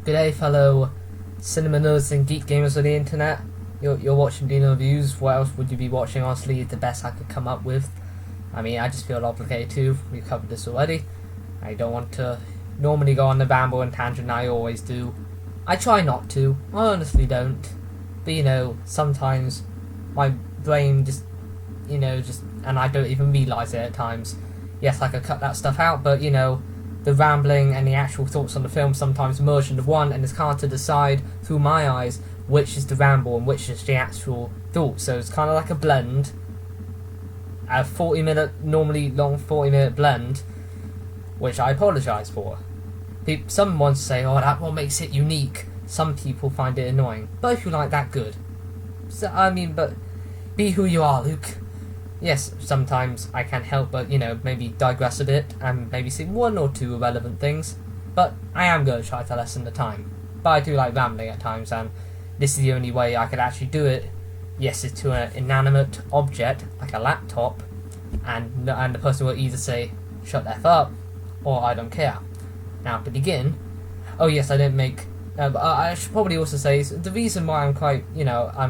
G'day fellow cinema nerds and geek gamers of the internet. You're watching Deano Reviews. What else would you be watching? Honestly, the best I could come up with. I mean, I just feel obligated to. We've covered this already. I don't want to normally go on the ramble and tangent I always do. I try not to. I honestly don't. But sometimes my brain just, and I don't even realise it at times. Yes, I could cut that stuff out, but the rambling and the actual thoughts on the film sometimes merge into one, and it's hard to decide through my eyes which is the ramble and which is the actual thought. So it's kind of like a blend, a 40-minute, normally long 40-minute blend, which I apologise for. Some want to say, oh, that what makes it unique. Some people find it annoying. But if you like that, good. So, but be who you are, Luke. Yes, sometimes I can't help but, maybe digress a bit and maybe say one or two irrelevant things. But I am going to try to lessen the time. But I do like rambling at times, and this is the only way I could actually do it. Yes, it's to an inanimate object, like a laptop, and the person will either say, shut the F up, or I don't care. Now, to begin, oh yes, I didn't make... I should probably also say, the reason why I'm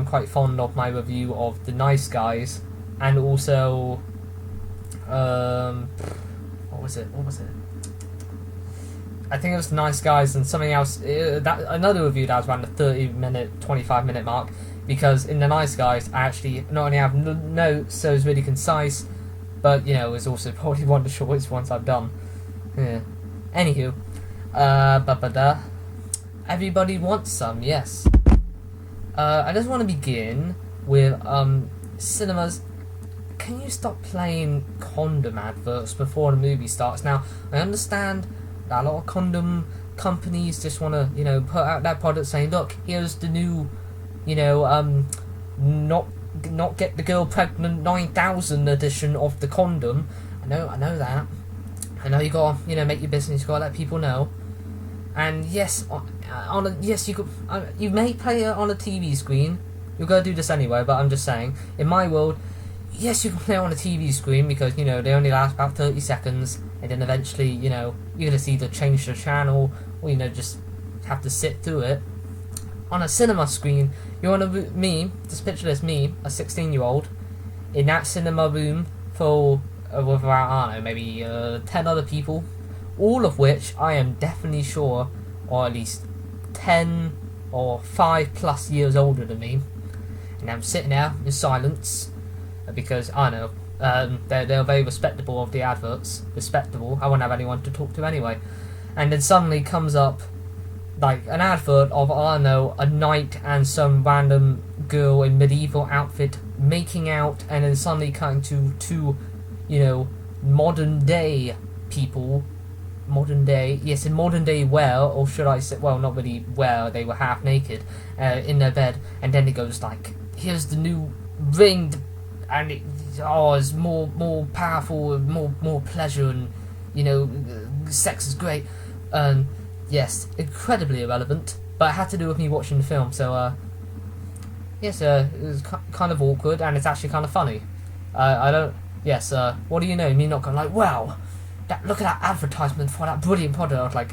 quite fond of my review of The Nice Guys, and also, what was it? I think it was Nice Guys and something else. Another review that was around the 30-minute, 25-minute mark. Because in The Nice Guys, I actually not only have notes, so it's really concise, but it's also probably one of the shortest ones I've done. Yeah. Anywho, everybody wants some, yes. I just want to begin with cinemas. Can you stop playing condom adverts before the movie starts? Now, I understand that a lot of condom companies just want to, put out their product saying, look, here's the new, not get the girl pregnant 9,000 edition of the condom. I know that. I know you gotta, make your business. You gotta let people know. And yes, you may play it on a TV screen. You're gonna do this anyway, but I'm just saying, in my world. Yes, you can play it on a TV screen because, they only last about 30 seconds, and then eventually, you're going to see either change the channel, or, just have to sit through it. On a cinema screen, you're on just picture this, me, a 16-year-old, in that cinema room full with about, I don't know, maybe 10 other people, all of which I am definitely sure are at least 10 or 5 plus years older than me, and I'm sitting there in silence. Because I know they're very respectable of the adverts. Respectable. I won't have anyone to talk to anyway. And then suddenly comes up like an advert of a knight and some random girl in medieval outfit making out, and then suddenly cutting to two, modern day people. Modern day, yes, in modern day wear, or should I say, well, not really wear. They were half naked in their bed, and then it goes like, here's the new ring. And it's more powerful, and more pleasure, and sex is great. Yes, incredibly irrelevant, but it had to do with me watching the film. So yes, it was kind of awkward, and it's actually kind of funny. Yes. What do you know? Me not going like, wow, look at that advertisement for that brilliant product. I was like,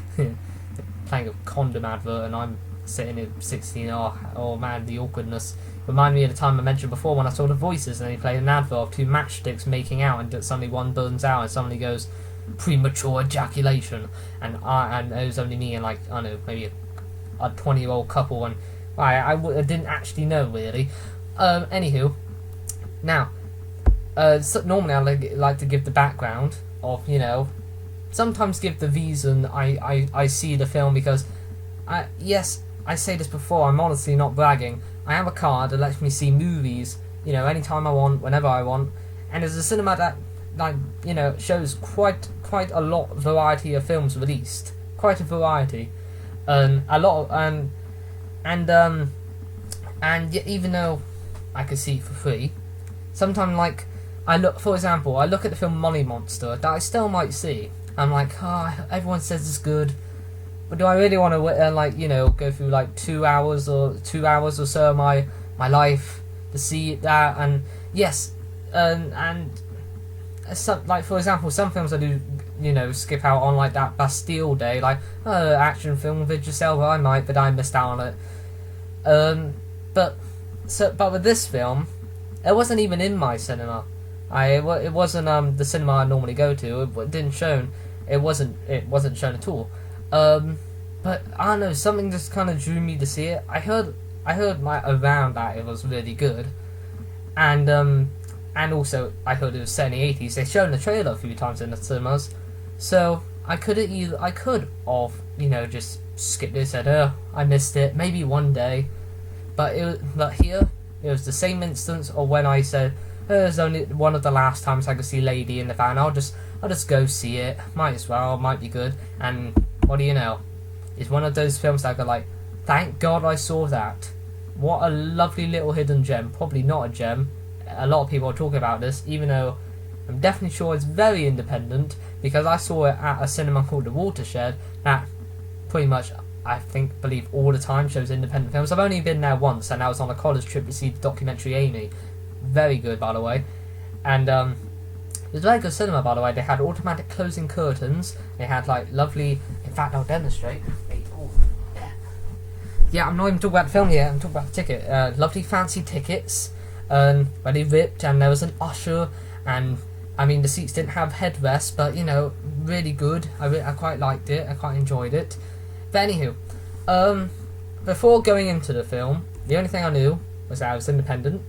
playing a condom advert, and I'm sitting at 16. Oh man, the awkwardness. Remind me of the time I mentioned before when I saw The Voices and they played an advert of two matchsticks making out, and suddenly one burns out and suddenly goes premature ejaculation, and it was only me and like, I don't know, maybe a 20-year-old couple, and I didn't actually know really. Anywho, now so normally I like to give the background of, sometimes give the reason I see the film, because I say this before, I'm honestly not bragging. I have a card that lets me see movies, anytime I want, whenever I want, and there's a cinema that, shows quite a lot of variety of films released, quite a variety, and even though I could see it for free, sometimes I look at the film Money Monster that I still might see. I'm like, everyone says it's good. But do I really want to go through 2 hours or so of my life to see that? And yes, and some, for example, some films I do skip out on like that Bastille Day, like, action film with yourself. I might, but I missed out on it. But with this film, it wasn't even in my cinema. It wasn't the cinema I normally go to. It didn't shown. It wasn't shown at all. But I don't know, something just kind of drew me to see it. I heard like around that it was really good, and also I heard it was set in the 80s. They shown the trailer a few times in the cinemas, so I could have just skipped it, said, oh, I missed it, maybe one day. But here it was the same instance of when I said, oh, it was only one of the last times I could see Lady in the Van. I'll just go see it. Might as well. Might be good. And what do you know? It's one of those films that I go like, thank God I saw that. What a lovely little hidden gem. Probably not a gem. A lot of people are talking about this, even though I'm definitely sure it's very independent, because I saw it at a cinema called The Watershed that pretty much, believe all the time shows independent films. I've only been there once, and I was on a college trip to see the documentary Amy. Very good, by the way. And it was very good cinema, by the way. They had automatic closing curtains. They had like lovely. In fact, I'll demonstrate. Yeah, I'm not even talking about the film here. I'm talking about the ticket. Lovely fancy tickets, very ripped, and there was an usher. And I mean, the seats didn't have headrests, but really good. I quite liked it. I quite enjoyed it. But anywho, before going into the film, the only thing I knew was that it was independent,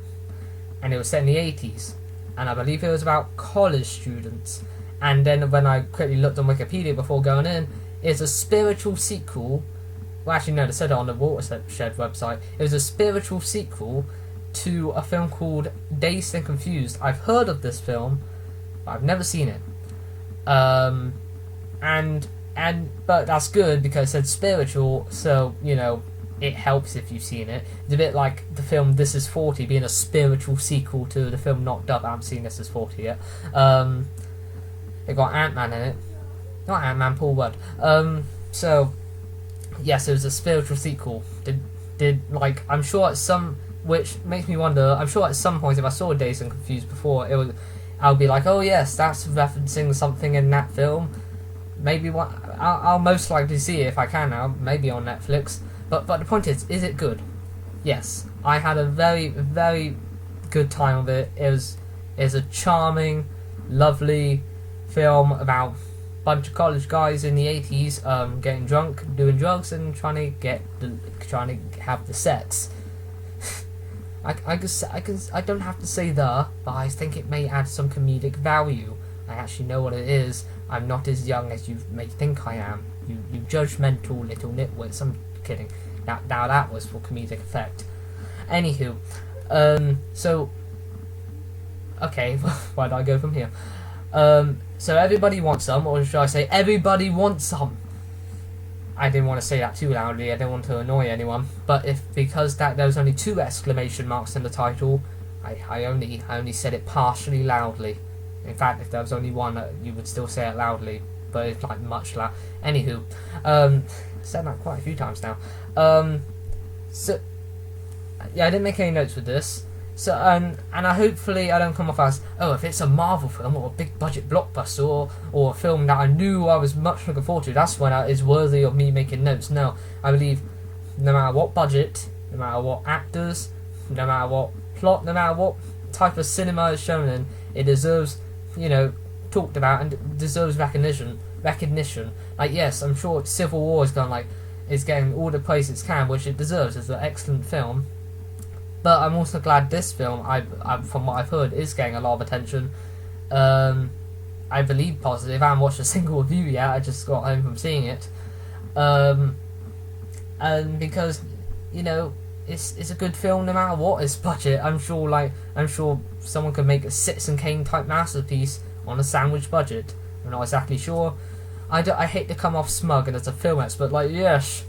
and it was set in the 80s, and I believe it was about college students. And then when I quickly looked on Wikipedia before going in, it's a spiritual sequel. Well, actually no, they said it on the Watershed website. It was a spiritual sequel to a film called Dazed and Confused. I've heard of this film, but I've never seen it. But that's good because it said spiritual, so it helps if you've seen it. It's a bit like the film This Is 40 being a spiritual sequel to the film Knocked Up. I haven't seen This Is 40 yet. It got Ant-Man in it. Not Ant-Man, Paul Rudd. So yes, it was a spiritual sequel. I'm sure at some, which makes me wonder, I'm sure at some point if I saw Dazed and Confused before, I would be like, oh yes, that's referencing something in that film. Maybe I'll most likely see it if I can now, maybe on Netflix. But the point is it good? Yes, I had a very, very good time with it. It was a charming, lovely film about a bunch of college guys in the 80s getting drunk, doing drugs, and trying to have the sex. I don't have to say but I think it may add some comedic value. I actually know what it is. I'm not as young as you may think I am. You judgmental little nitwits. I'm kidding. Now that was for comedic effect. Anywho, so okay, where do I go from here? So everybody wants some, or should I say, everybody wants some? I didn't want to say that too loudly. I didn't want to annoy anyone. But because there was only 2 exclamation marks in the title, I only said it partially loudly. In fact, if there was only one, you would still say it loudly, but it's like much loud. Anywho, said that quite a few times now. So yeah, I didn't make any notes with this. So and hopefully I don't come off as, oh, if it's a Marvel film or a big budget blockbuster or a film that I knew I was much looking forward to, that's when it's worthy of me making notes. No, I believe no matter what budget, no matter what actors, no matter what plot, no matter what type of cinema is shown in, it deserves, talked about and deserves recognition. Like, yes, I'm sure Civil War is getting all the praise it can, which it deserves. It's an excellent film. But I'm also glad this film, from what I've heard, is getting a lot of attention. I believe positive. I haven't watched a single review yet. I just got home from seeing it. And because, it's a good film no matter what its budget. I'm sure someone could make a Citizen Kane type masterpiece on a sandwich budget. I'm not exactly sure. I hate to come off smug and as a film expert, yes,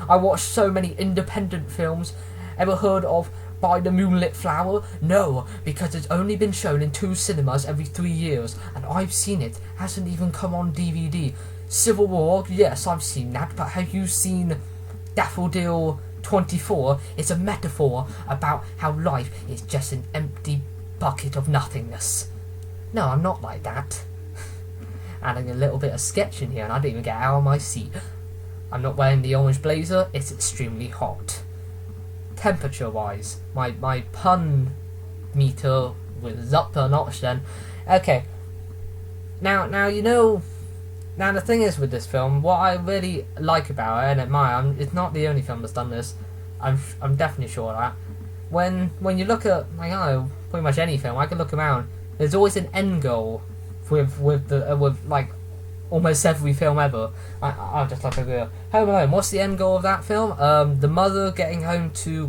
I watch so many independent films. Ever heard of By the Moonlit Flower? No, because it's only been shown in 2 cinemas every 3 years, and I've seen it. Hasn't even come on DVD. Civil War? Yes, I've seen that, but have you seen Daffodil 24? It's a metaphor about how life is just an empty bucket of nothingness. No, I'm not like that. adding a little bit of sketch in here, and I didn't even get out of my seat. I'm not wearing the orange blazer, it's extremely hot. Temperature-wise, my pun meter was up a notch then. Okay, now you know. Now the thing is with this film, what I really like about it and admire, it's not the only film that's done this. I'm definitely sure of that. When you look at, like, I don't know, pretty much any film, I can look around. There's always an end goal with like almost every film ever. I'll just look at the Home Alone. What's the end goal of that film? The mother getting home to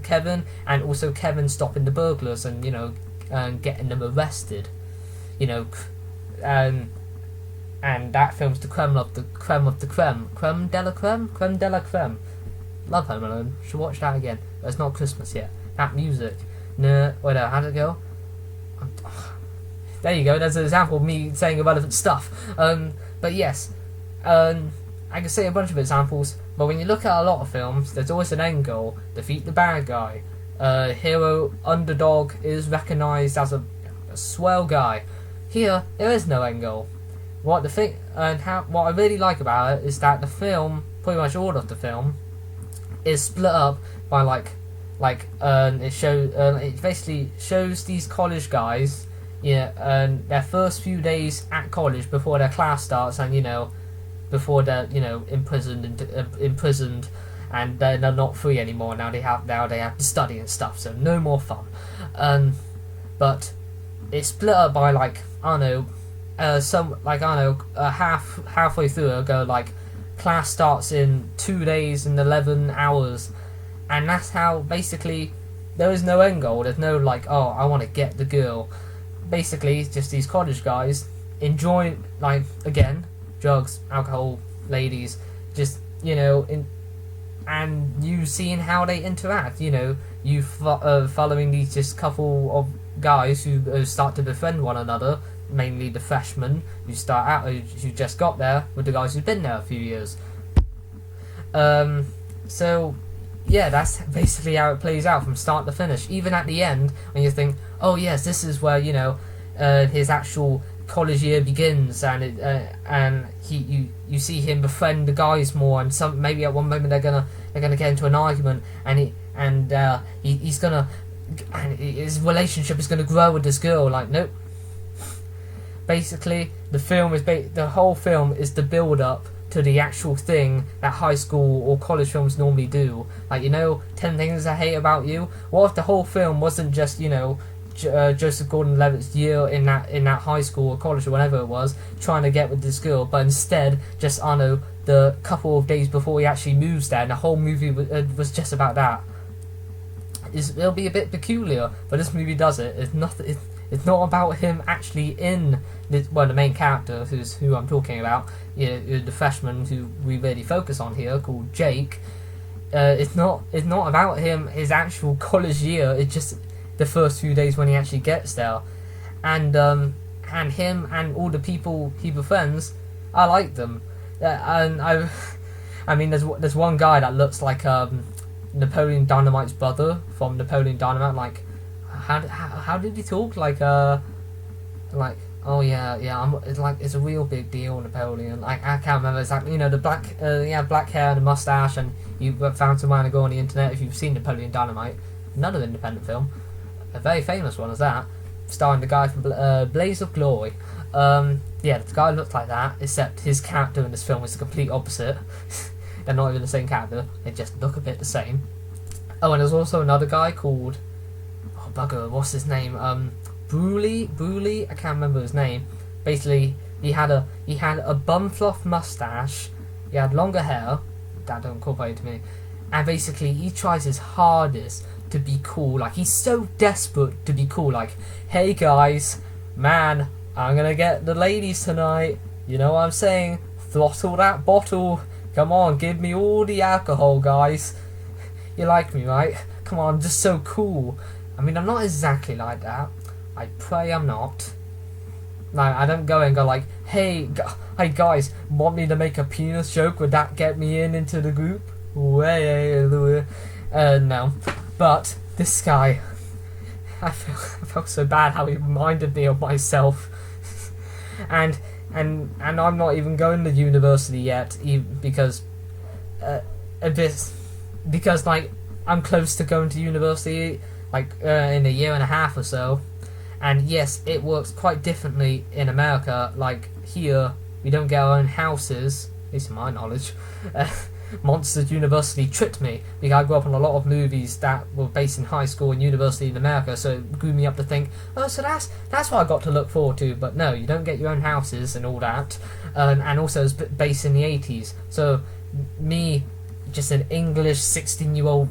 Kevin, and also Kevin stopping the burglars and getting them arrested. And that film's the creme of the creme. Creme de la creme? Creme de la creme. Love Home Alone. Should watch that again. But it's not Christmas yet. That music. No, wait, how'd it go? There you go. There's an example of me saying irrelevant stuff. But yes. I can say a bunch of examples. But when you look at a lot of films, there's always an end goal. Defeat the bad guy. Hero underdog is recognised as a swell guy. Here, there is no end goal. What I really like about it is that the film, pretty much all of the film, is split up by it basically shows these college guys, their first few days at college before their class starts, and before they're imprisoned and they're not free anymore. Now they have to study and stuff, so no more fun. But it's split up by halfway through it'll go class starts in 2 days and 11 hours, and that's how basically there is no end goal. There's no I want to get the girl. Basically it's just these college guys enjoying again drugs, alcohol, ladies, just and you seeing how they interact. You following these just couple of guys who start to befriend one another, mainly the freshmen who start out, who just got there, with the guys who've been there a few years. So yeah, that's basically how it plays out from start to finish. Even at the end, when you think, oh yes, this is where his actual college year begins, and you see him befriend the guys more, and maybe at one moment they're gonna get into an argument, and he's gonna, and his relationship is gonna grow with this girl. Nope. Basically, the whole film is the build up to the actual thing that high school or college films normally do. 10 Things I Hate About You. What if the whole film wasn't just Joseph Gordon-Levitt's year in that high school or college or whatever it was, trying to get with this girl, but instead just the couple of days before he actually moves there, and the whole movie was just about that. It'll be a bit peculiar, but this movie does it. It's not about him actually in the main character, who I'm talking about, the freshman who we really focus on here, called Jake. It's not about him, his actual college year. It's just the first few days when he actually gets there, and him and all the people he befriends, I like them. And I mean, there's one guy that looks like Napoleon Dynamite's brother from Napoleon Dynamite. How did he talk? Oh yeah, it's a real big deal, Napoleon. I can't remember exactly. The black, black hair and a mustache, and you found some to go on the internet if you've seen Napoleon Dynamite, another independent film, a very famous one as that, starring the guy from Blaze of Glory. The guy looks like that, except his character in this film is the complete opposite. They're not even the same character; they just look a bit the same. Oh, and there's also another guy called, oh bugger, what's his name? Bruley, I can't remember his name. Basically, he had a bumfluff mustache, he had longer hair, that don't incorporate to me, and basically he tries his hardest to be cool. He's so desperate to be cool. Hey guys, man, I'm gonna get the ladies tonight. You know what I'm saying? Throttle that bottle. Come on, give me all the alcohol, guys. You like me, right? Come on, I'm just so cool. I mean, I'm not exactly like that. I pray I'm not. I don't go and go hey guys, want me to make a penis joke? Would that get me into the group? No. But this guy, I felt so bad how he reminded me of myself. and and I'm not even going to university yet, because like I'm close to going to university, like in a year and a half or so. And yes, it works quite differently in America. Like here, we don't get our own houses, at least in my knowledge. Monsters University tricked me, because I grew up on a lot of movies that were based in high school and university in America, so it grew me up to think, oh, so that's what I got to look forward to. But no, you don't get your own houses and all that, and also it's based in the 80s. So me, just an English 16-year-old,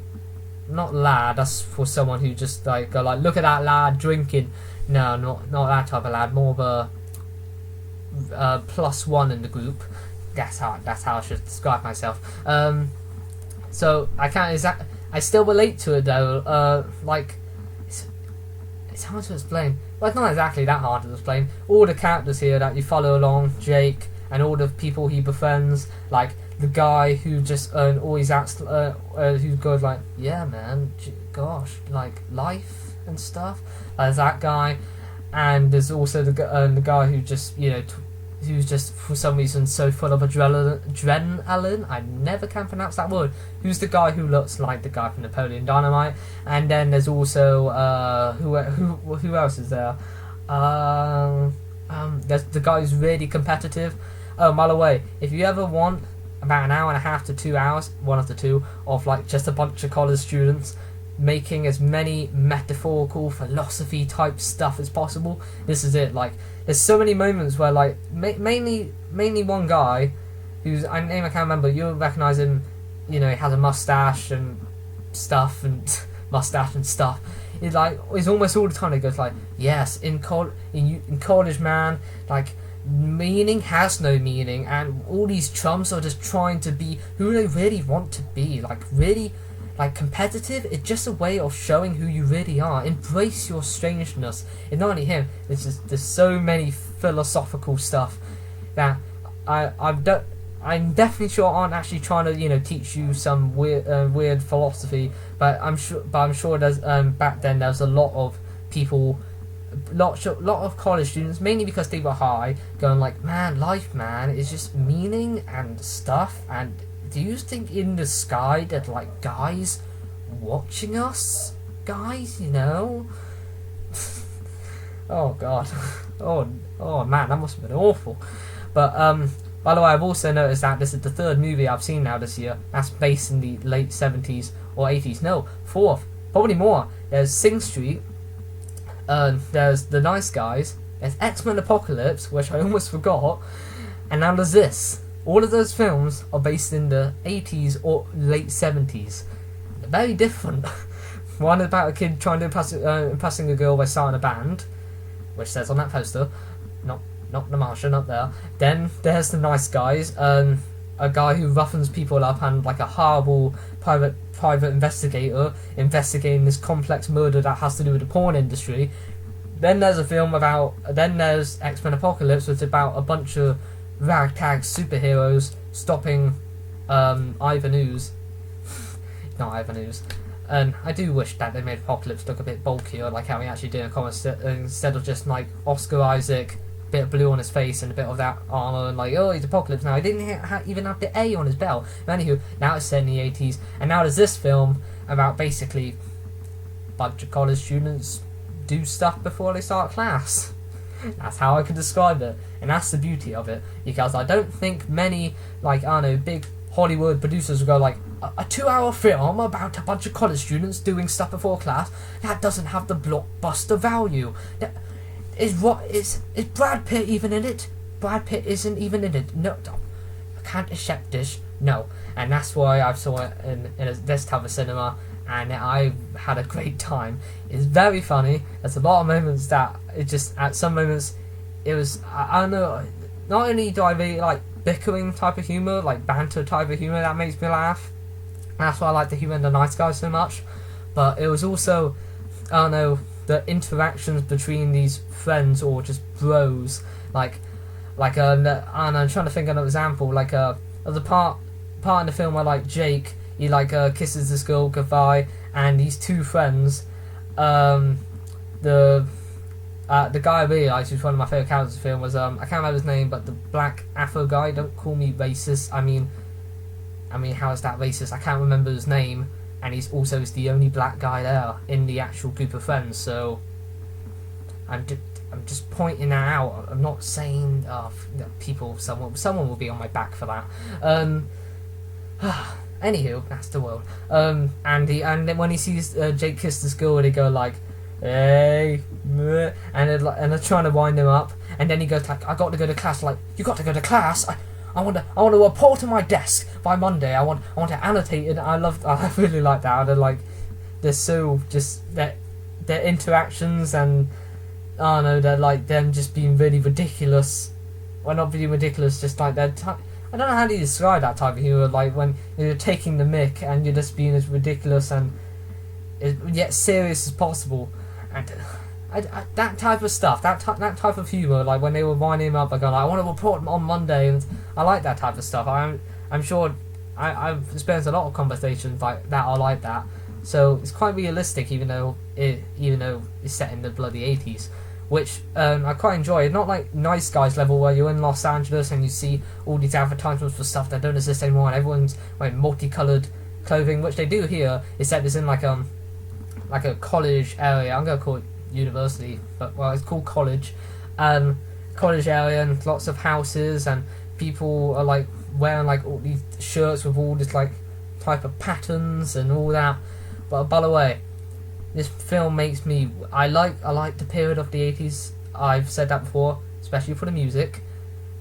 not lad, that's for someone who just like go like, look at that lad drinking. No, not that type of lad, more of a +1 in the group. That's how I should describe myself. So I can't I still relate to it though. Like it's hard to explain. Well, it's not exactly that hard to explain. All the characters here that you follow along, Jake, and all the people he befriends, like the guy who just always acts, who's good, like, yeah, man, gosh, like life and stuff. There's that guy, and there's also the guy who just, you know, who's just for some reason so full of adrenaline. I never can pronounce that word. Who's the guy who looks like the guy from Napoleon Dynamite? And then there's also who else is there? There's the guy who's really competitive. Oh, by the way, if you ever want about an hour and a half to 2 hours, one of the two, of like just a bunch of college students making as many metaphorical philosophy type stuff as possible, this is it. Like, there's so many moments where, like, mainly one guy whose name I can't remember, you'll recognise him, you know, he has a mustache and stuff, It's like, it's almost all the time he goes like, yes, in college, man, like, meaning has no meaning, and all these chums are just trying to be who they really want to be, like, really, like, competitive. It's just a way of showing who you really are. Embrace your strangeness. It's not only him, there's so many philosophical stuff that I'm definitely sure aren't actually trying to, you know, teach you some weird philosophy, but I'm sure there's back then there was a lot of people, lot of college students, mainly because they were high, going like, man, life, man, is just meaning and stuff. And do you think in the sky that, like, guys watching us, guys, you know? Oh god. Oh man, that must have been awful. But by the way, I've also noticed that this is the third movie I've seen now this year that's based in the late 70s or 80s. No, fourth, probably more. There's Sing Street, there's The Nice Guys, there's X-Men Apocalypse, which I almost forgot, and now there's this. All of those films are based in the 80s or late 70s. They're very different. One about a kid trying to impressing a girl by starting a band, which says on that poster, not the Martian up there. Then there's The Nice Guys, a guy who roughens people up and like a horrible private investigator investigating this complex murder that has to do with the porn industry. Then there's there's X-Men Apocalypse, which is about a bunch of ragtag superheroes stopping Ivan Ooze. Not Ivan Ooze. And I do wish that they made Apocalypse look a bit bulkier, like how he actually did in comics, instead of just like Oscar Isaac, bit of blue on his face and a bit of that armor, and like, oh, he's Apocalypse now. He didn't even have the A on his belt. But anywho, now it's set in the 80s, and now there's this film about basically a bunch of college students do stuff before they start class. That's how I could describe it, and that's the beauty of it, because I don't think many, like, I don't know, big Hollywood producers will go like, a 2-hour film about a bunch of college students doing stuff before class, that doesn't have the blockbuster value. Is Brad Pitt even in it? Brad Pitt isn't even in it. No, I can't accept this. No, and that's why I saw it in this type of cinema, and I had a great time. It's very funny. There's a lot of moments that it just, at some moments, it was, I don't know, not only do I really like bickering type of humour, like banter type of humour that makes me laugh. That's why I like the humour in The Nice Guys so much. But it was also, I don't know, the interactions between these friends or just bros. Like I don't know, I'm trying to think of an example. Like the part in the film where, like, Jake, he like kisses this girl goodbye, and these two friends, the the guy I really liked, who's one of my favourite characters in the film, was I can't remember his name, but the black Afro guy. Don't call me racist. I mean, how is that racist? I can't remember his name, and he's the only black guy there in the actual group of friends. So I'm just pointing that out. I'm not saying someone will be on my back for that. Anywho, that's the world. And then when he sees Jake kiss this girl, they go like, "Hey," and they're trying to wind him up, and then he goes like, "I got to go to class." Like, "You got to go to class? I want to report to my desk by Monday. I want to annotate it." I really like that. They're so just their interactions, and I don't know, they're like them just being really ridiculous. Well, not really ridiculous, just like they're. I don't know how to describe that type of humor. Like when you're taking the mick and you're just being as ridiculous and yet serious as possible, and that type of stuff, that type of humor, like when they were winding him up, like, I want to report on Monday, and I like that type of stuff. I'm sure I've experienced a lot of conversations like that are like that, so it's quite realistic, even though it's set in the bloody 80s, which I quite enjoy. It's not like Nice Guys level where you're in Los Angeles and you see all these advertisements for stuff that don't exist anymore, and everyone's wearing multicolored clothing, which they do here, except it's in like a college area. I'm gonna call it university, but it's called college. College area, and lots of houses, and people are like wearing like all these shirts with all this like type of patterns and all that. But by the way, this film makes me. I like the period of the 80s. I've said that before, especially for the music.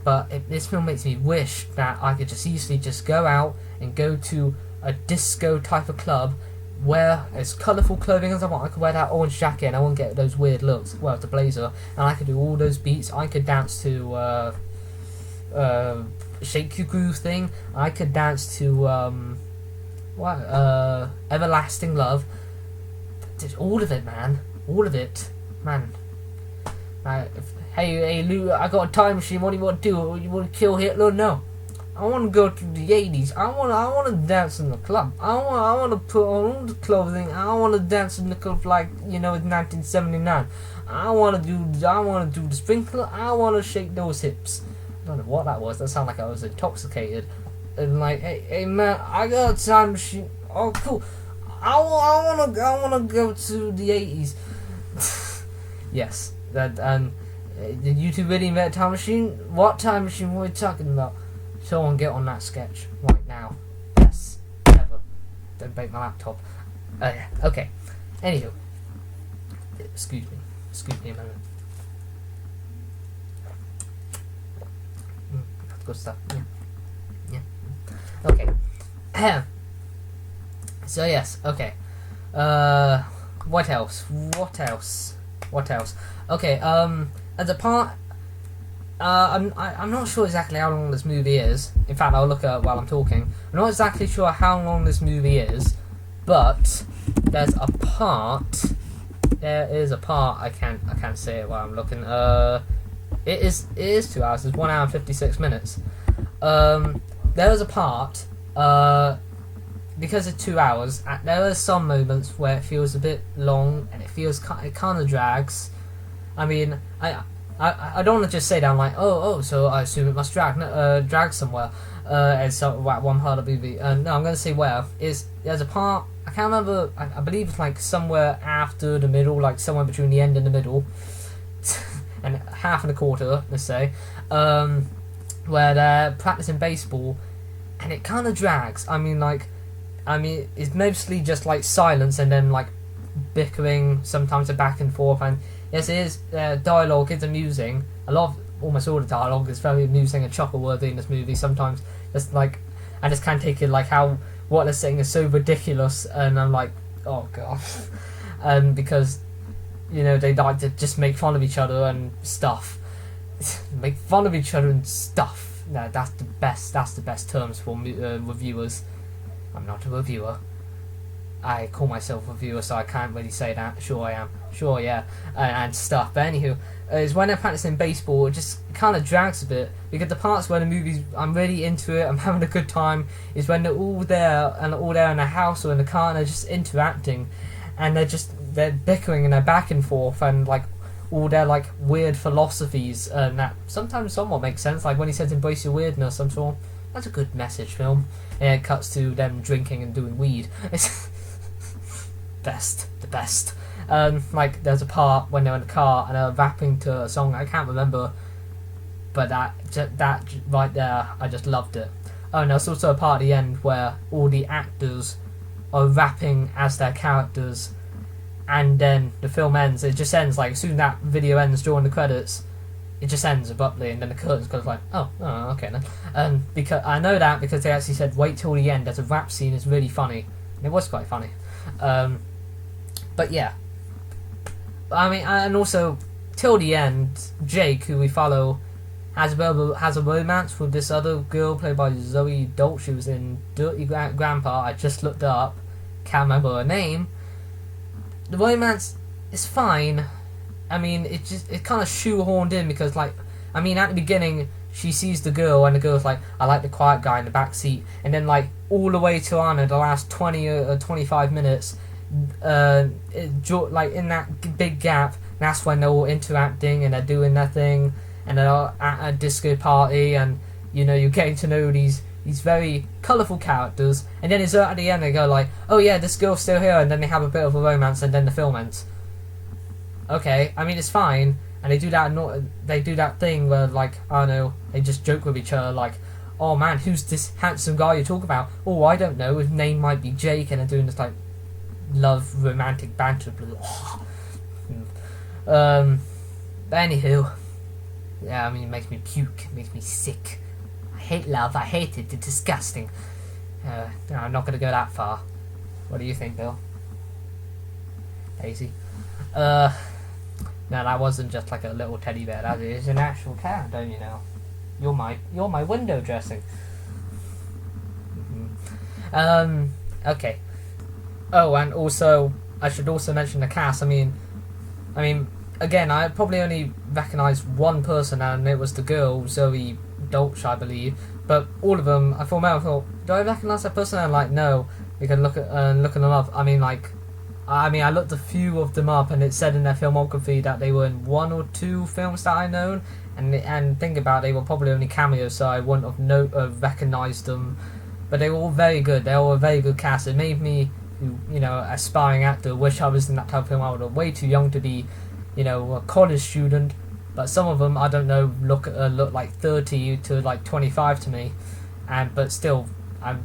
But this film makes me wish that I could just easily just go out and go to a disco type of club, wear as colourful clothing as I want. I could wear that orange jacket and I won't get those weird looks. Well, the blazer, and I could do all those beats. I could dance to Shake Your Groove thing. I could dance to Everlasting Love. All of it, man. All of it, man. Hey, Lou, I got a time machine. What do you want to do? You want to kill Hitler? No. I want to go to the 80s. I want to dance in the club. I want to put on all the clothing. I want to dance in the club like, it's 1979. I want to do the sprinkler. I want to shake those hips. I don't know what that was. That sounded like I was intoxicated. And like, hey man, I got a time machine. Oh, cool. I want to go to the 80s. Yes. Did you two really invent a time machine? What time machine were we talking about? Someone get on that sketch right now. Yes. Never. Don't break my laptop. Yeah. Okay. Anywho. Excuse me a moment. That's good stuff. Yeah. Okay. So yes. Okay. What else? Okay. As a part. I'm not sure exactly how long this movie is. In fact, I'll look at it while I'm talking. I'm not exactly sure how long this movie is, but there is a part. I can't say it while I'm looking. It is 2 hours. It's 1 hour and 56 minutes. There is a part. Because it's 2 hours, there are some moments where it feels a bit long and it kind of drags. I mean, I don't want to just say that I'm like, so I assume it must drag somewhere. As one part of the movie. No, I'm going to say where. There's a part, I can't remember, I believe it's like somewhere after the middle, like somewhere between the end and the middle, and half and a quarter, let's say, where they're practicing baseball, and it kind of drags. I mean, it's mostly just like silence and then like bickering, sometimes a back and forth, and yes, it is. Dialogue is amusing. Almost all the dialogue is very amusing and chuckle-worthy in this movie. Sometimes, just like, I just can't take it, like how what they're saying is so ridiculous, and I'm like, oh god, because they like to just make fun of each other and stuff. Make fun of each other and stuff. No, that's the best. That's the best terms for reviewers. I'm not a reviewer. I call myself a viewer, so I can't really say that. Sure I am. Sure, yeah. And stuff. But anywho, is when they're practicing baseball, it just kind of drags a bit. Because the parts where the movie's, I'm really into it, I'm having a good time, is when they're all there in the house or in the car, and they're just interacting. And they're bickering and they're back and forth, and like, all their like weird philosophies, and that sometimes somewhat makes sense. Like when he says embrace your weirdness, I'm sure that's a good message film. And it cuts to them drinking and doing weed. It's the best. Like there's a part when they're in the car and they're rapping to a song I can't remember, but that right there, I just loved it. Oh, and there's also a part at the end where all the actors are rapping as their characters, and then the film ends. It just ends like as soon as that video ends during the credits, it just ends abruptly, and then the curtains goes like, oh, okay then. Because I know that because they actually said wait till the end. There's a rap scene. It's really funny, and it was quite funny. But yeah, I mean, and also till the end, Jake, who we follow, has a romance with this other girl played by Zoe Dolt. She was in Dirty Grandpa. I just looked her up, can't remember her name. The romance is fine. I mean, it kind of shoehorned in because, like, I mean, at the beginning she sees the girl and the girl's like, I like the quiet guy in the back seat, and then like all the way to on the last 20 or 25 minutes, like in that big gap, that's when they're all interacting and they're doing their thing, and they're at a disco party, and you know, you're getting to know these very colourful characters, and then it's at the end they go like, oh yeah, this girl's still here, and then they have a bit of a romance, and then the film ends. Okay, I mean, it's fine, and they do that thing where, like, I don't know, they just joke with each other like, oh man, who's this handsome guy you talk about? Oh, I don't know, his name might be Jake, and they're doing this like love romantic banter. But anywho, yeah, I mean, it makes me puke, it makes me sick. I hate love, I hate it, it's disgusting. No, I'm not gonna go that far. What do you think, Bill? Daisy? No, that wasn't just like a little teddy bear, that is an actual cat, don't you know? You're my window dressing. Okay. Oh, and also, I should also mention the cast. I mean, again, I probably only recognised one person, and it was the girl, Zoe Dolch, I believe. But all of them, I thought, do I recognise that person? And like, no, we can look them up. I looked a few of them up, and it said in their filmography that they were in one or two films that I known, and think about it, they were probably only cameos, so I wouldn't have recognised them. But they were all very good. They were a very good cast. It made me, you know, aspiring actor, wish I was in that type of film. I was way too young to be, you know, a college student. But some of them, I don't know, look like 30 to like 25 to me, but still,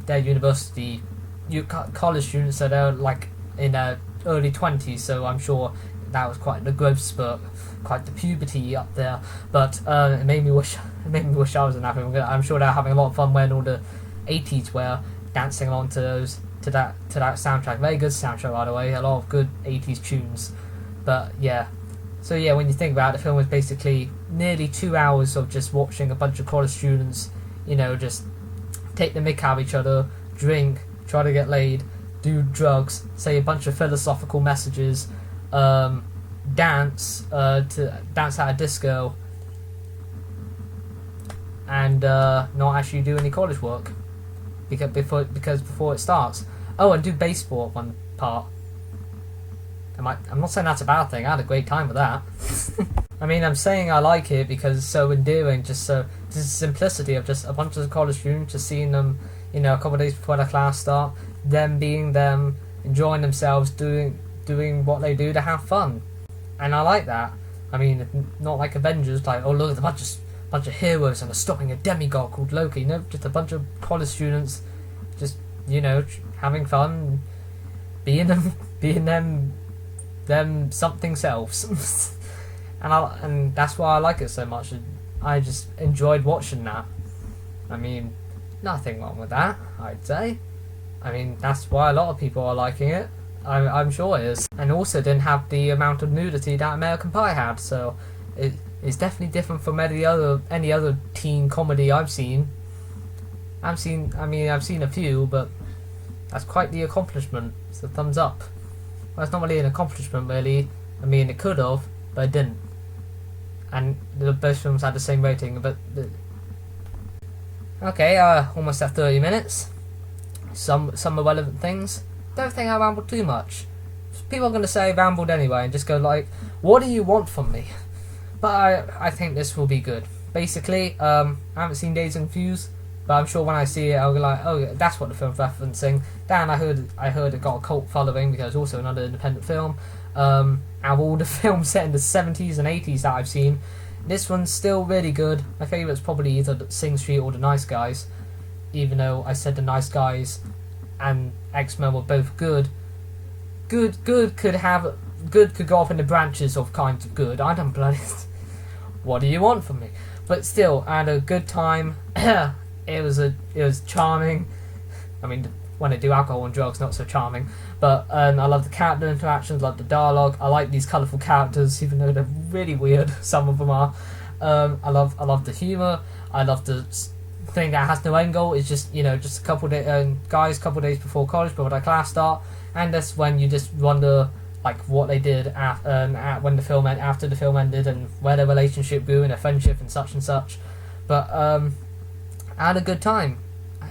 they're university, college students, so they're like in their early 20s. So I'm sure that was quite the growth spurt, quite the puberty up there. But it made me wish I was in that film. I'm sure they're having a lot of fun wearing all the 80s wear, dancing along to that soundtrack. Very good soundtrack, by the way. A lot of good 80s tunes. But yeah. So yeah, when you think about it, the film was basically nearly 2 hours of just watching a bunch of college students, you know, just take the mick out of each other, drink, try to get laid, do drugs, say a bunch of philosophical messages, dance at a disco, and not actually do any college work because before it starts. Oh, and do baseball at one part. I'm not saying that's a bad thing. I had a great time with that. I mean, I'm saying I like it because it's so endearing. Just the simplicity of just a bunch of college students, just seeing them, you know, a couple of days before the class start, them being them, enjoying themselves, doing what they do to have fun, and I like that. I mean, not like Avengers, like, oh look, a bunch of heroes and they're stopping a demigod called Loki. No, just a bunch of college students, just, you know, having fun, being them something selves. and that's why I like it so much. I just enjoyed watching that. I mean, nothing wrong with that, I'd say. I mean, that's why a lot of people are liking it. I'm sure it is. And also didn't have the amount of nudity that American Pie had, so it's definitely different from any other teen comedy I've seen. I've seen a few, but that's quite the accomplishment. It's a thumbs up. Well, it's not really an accomplishment, really. I mean, it could have, but it didn't. And both films had the same rating, but... Okay, almost at 30 minutes. Some irrelevant things. Don't think I rambled too much. people are gonna say I rambled anyway and just go like, what do you want from me? But I think this will be good. Basically, I haven't seen Dazed and Confused, but I'm sure when I see it, I'll be like, oh, that's what the film's referencing. Dan, I heard it got a cult following because it's also another independent film. Out of all the films set in the 70s and 80s that I've seen, this one's still really good. My favourite's probably either Sing Street or The Nice Guys, even though I said The Nice Guys and X-Men were both good. Good could go off in the branches of kinds of good. I don't bloody. What do you want from me? But still, I had a good time. It was charming. I mean, when they do alcohol and drugs, not so charming. But I love the character interactions, love the dialogue. I like these colourful characters, even though they're really weird. Some of them are. I love the humour. I love the thing that has no end goal. It's just just a couple days before college, before their class start, and that's when you just wonder like what they did when the film after the film ended, and where their relationship grew and their friendship and such and such. But I had a good time.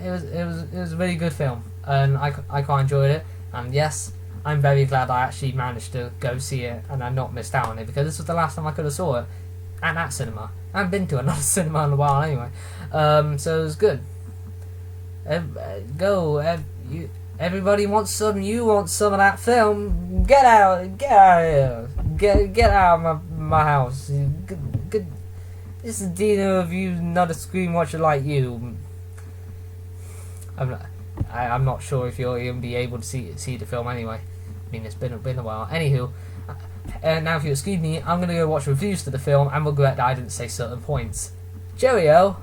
It was a really good film, and I quite enjoyed it. And yes, I'm very glad I actually managed to go see it and I not missed out on it, because this was the last time I could have saw it at that cinema. I haven't been to another cinema in a while anyway. So it was good. Everybody wants some. You want some of that film? Get out of here! Get out of my house! This is Deano of you, not a screen watcher like you. I'm not sure if you'll even be able to see the film anyway. I mean, it's been a while. Anywho, now if you excuse me, I'm gonna go watch reviews to the film and regret that I didn't say certain points. Cheerio!